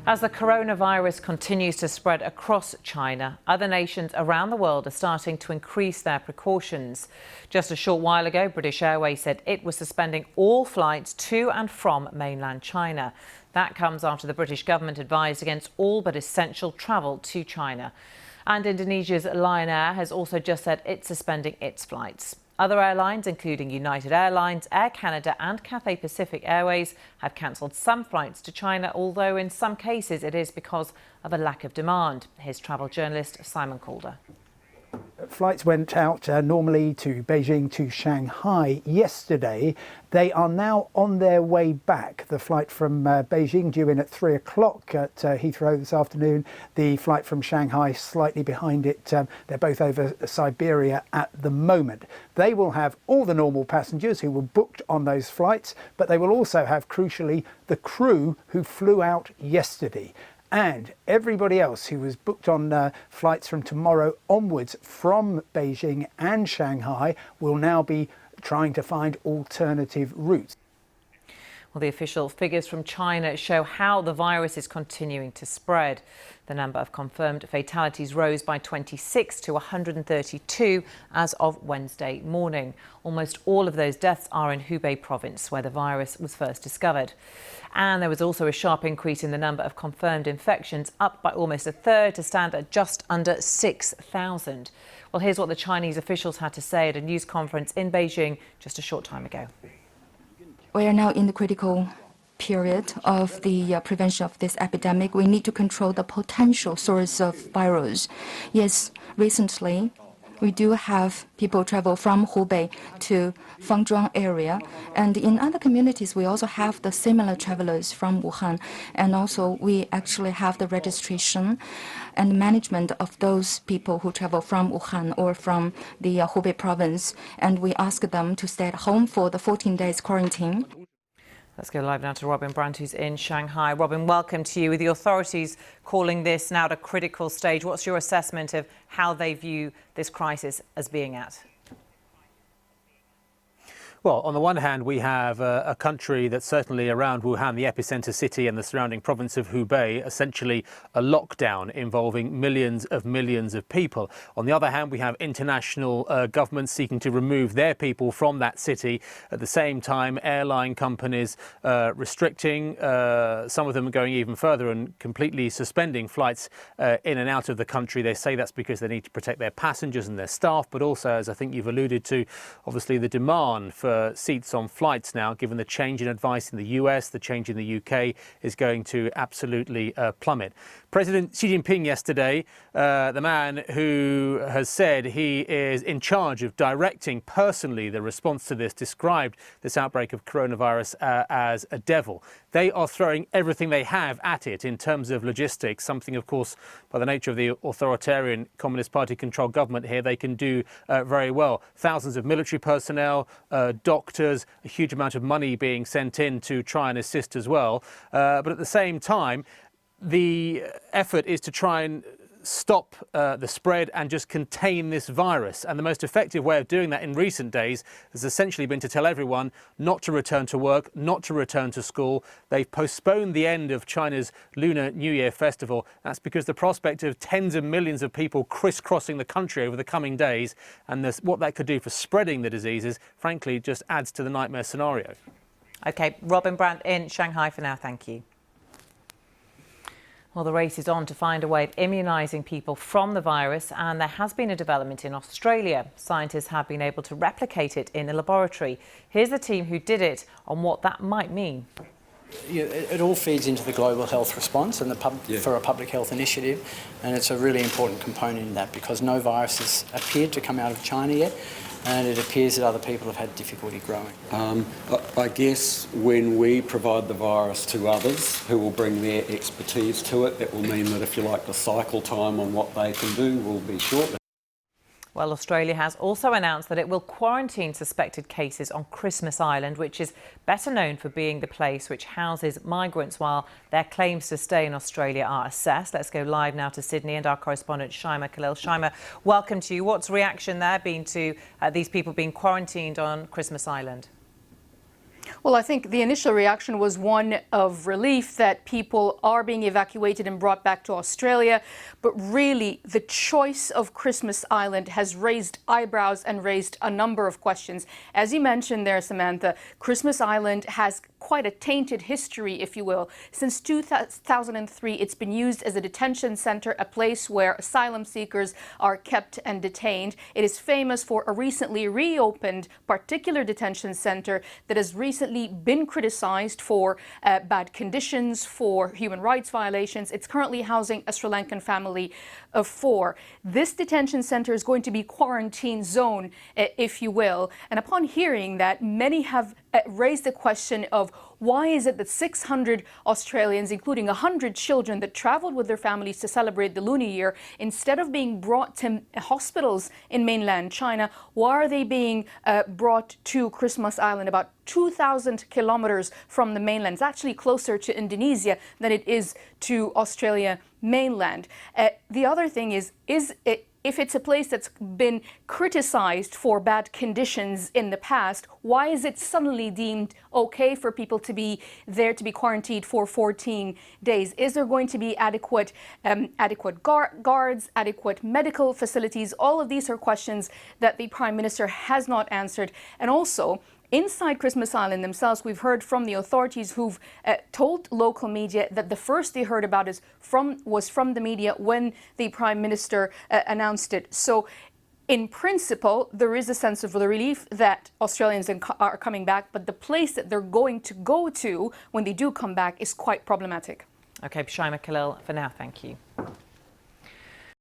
As the coronavirus continues to spread across China, other nations around the world are starting to increase their precautions. Just a short while ago, British Airways said it was suspending all flights to and from mainland China. That comes after the British government advised against all but essential travel to China. And Indonesia's Lion Air has also just said it's suspending its flights. Other airlines, including United Airlines, Air Canada and Cathay Pacific Airways, have cancelled some flights to China, although in some cases it is because of a lack of demand. Here's travel journalist Simon Calder. Flights went out normally to Beijing to Shanghai yesterday. They are now on their way back. The flight from Beijing due in at 3 o'clock at Heathrow this afternoon. The flight from Shanghai slightly behind it. They're both over Siberia at the moment. They will have all the normal passengers who were booked on those flights, but they will also have, crucially, the crew who flew out yesterday. And everybody else who was booked on flights from tomorrow onwards from Beijing and Shanghai will now be trying to find alternative routes. Well, the official figures from China show how the virus is continuing to spread. The number of confirmed fatalities rose by 26 to 132 as of Wednesday morning. Almost all of those deaths are in Hubei province, where the virus was first discovered. And there was also a sharp increase in the number of confirmed infections, up by almost a third to stand at just under 6,000. Well, here's what the Chinese officials had to say at a news conference in Beijing just a short time ago. We are now in the critical period of the prevention of this epidemic. We need to control the potential source of virus. Yes, recently we do have people travel from Hubei to Fangzhuang area. And in other communities, we also have the similar travelers from Wuhan. And also we actually have the registration and management of those people who travel from Wuhan or from the Hubei province. And we ask them to stay at home for the 14 days quarantine. Let's go live now to Robin Brandt, who's in Shanghai. Robin, welcome to you. With the authorities calling this now at a critical stage, what's your assessment of how they view this crisis as being at? Well, on the one hand, we have a country that's certainly around Wuhan, the epicenter city, and the surrounding province of Hubei, essentially a lockdown involving millions of people. On the other hand, we have international governments seeking to remove their people from that city. At the same time, airline companies restricting, some of them going even further and completely suspending flights in and out of the country. They say that's because they need to protect their passengers and their staff, but also, as I think you've alluded to, obviously the demand for seats on flights now, given the change in advice in the US, the change in the UK, is going to absolutely plummet. President Xi Jinping yesterday, the man who has said he is in charge of directing personally the response to this, described this outbreak of coronavirus as a devil. They are throwing everything they have at it in terms of logistics, something, of course, by the nature of the authoritarian Communist Party-controlled government here, they can do very well. Thousands of military personnel, doctors, a huge amount of money being sent in to try and assist as well. But at the same time, the effort is to try and stop the spread and just contain this virus. And the most effective way of doing that in recent days has essentially been to tell everyone not to return to work, not to return to school. They've postponed the end of China's Lunar New Year festival. That's because the prospect of tens of millions of people crisscrossing the country over the coming days and what that could do for spreading the diseases, frankly, just adds to the nightmare scenario. OK, Robin Brandt in Shanghai for now. Thank you. Well, the race is on to find a way of immunising people from the virus, and there has been a development in Australia. Scientists have been able to replicate it in a laboratory. Here's the team who did it on what that might mean. Yeah, it all feeds into the global health response and for a public health initiative, and it's a really important component in that because no virus has appeared to come out of China yet, and it appears that other people have had difficulty growing. I guess when we provide the virus to others who will bring their expertise to it, that will mean that, if you like, the cycle time on what they can do will be shorter. Well, Australia has also announced that it will quarantine suspected cases on Christmas Island, which is better known for being the place which houses migrants while their claims to stay in Australia are assessed. Let's go live now to Sydney and our correspondent Shaima Khalil. Shaima, welcome to you. What's reaction there been to these people being quarantined on Christmas Island? Well, I think the initial reaction was one of relief that people are being evacuated and brought back to Australia. But really, the choice of Christmas Island has raised eyebrows and raised a number of questions. As you mentioned there, Samantha, Christmas Island has quite a tainted history, if you will. Since 2003, it's been used as a detention center, a place where asylum seekers are kept and detained. It is famous for a recently reopened particular detention center that has recently been criticized for bad conditions, for human rights violations. It's currently housing a Sri Lankan family of 4. This detention center is going to be quarantine zone, if you will. And upon hearing that, many have raised the question of why is it that 600 Australians, including 100 children that traveled with their families to celebrate the Lunar Year, instead of being brought to hospitals in mainland China, why are they being brought to Christmas Island, about 2,000 kilometers from the mainland? It's actually closer to Indonesia than it is to Australia mainland. The other thing is if it's a place that's been criticized for bad conditions in the past, why is it suddenly deemed okay for people to be there to be quarantined for 14 days? Is there going to be adequate guards, adequate medical facilities? All of these are questions that the Prime Minister has not answered. And also, inside Christmas Island themselves, we've heard from the authorities who've told local media that the first they heard about was from the media when the Prime Minister announced it. So in principle, there is a sense of relief that Australians are coming back, but the place that they're going to go to when they do come back is quite problematic. OK, Shaima Khalil, for now, thank you.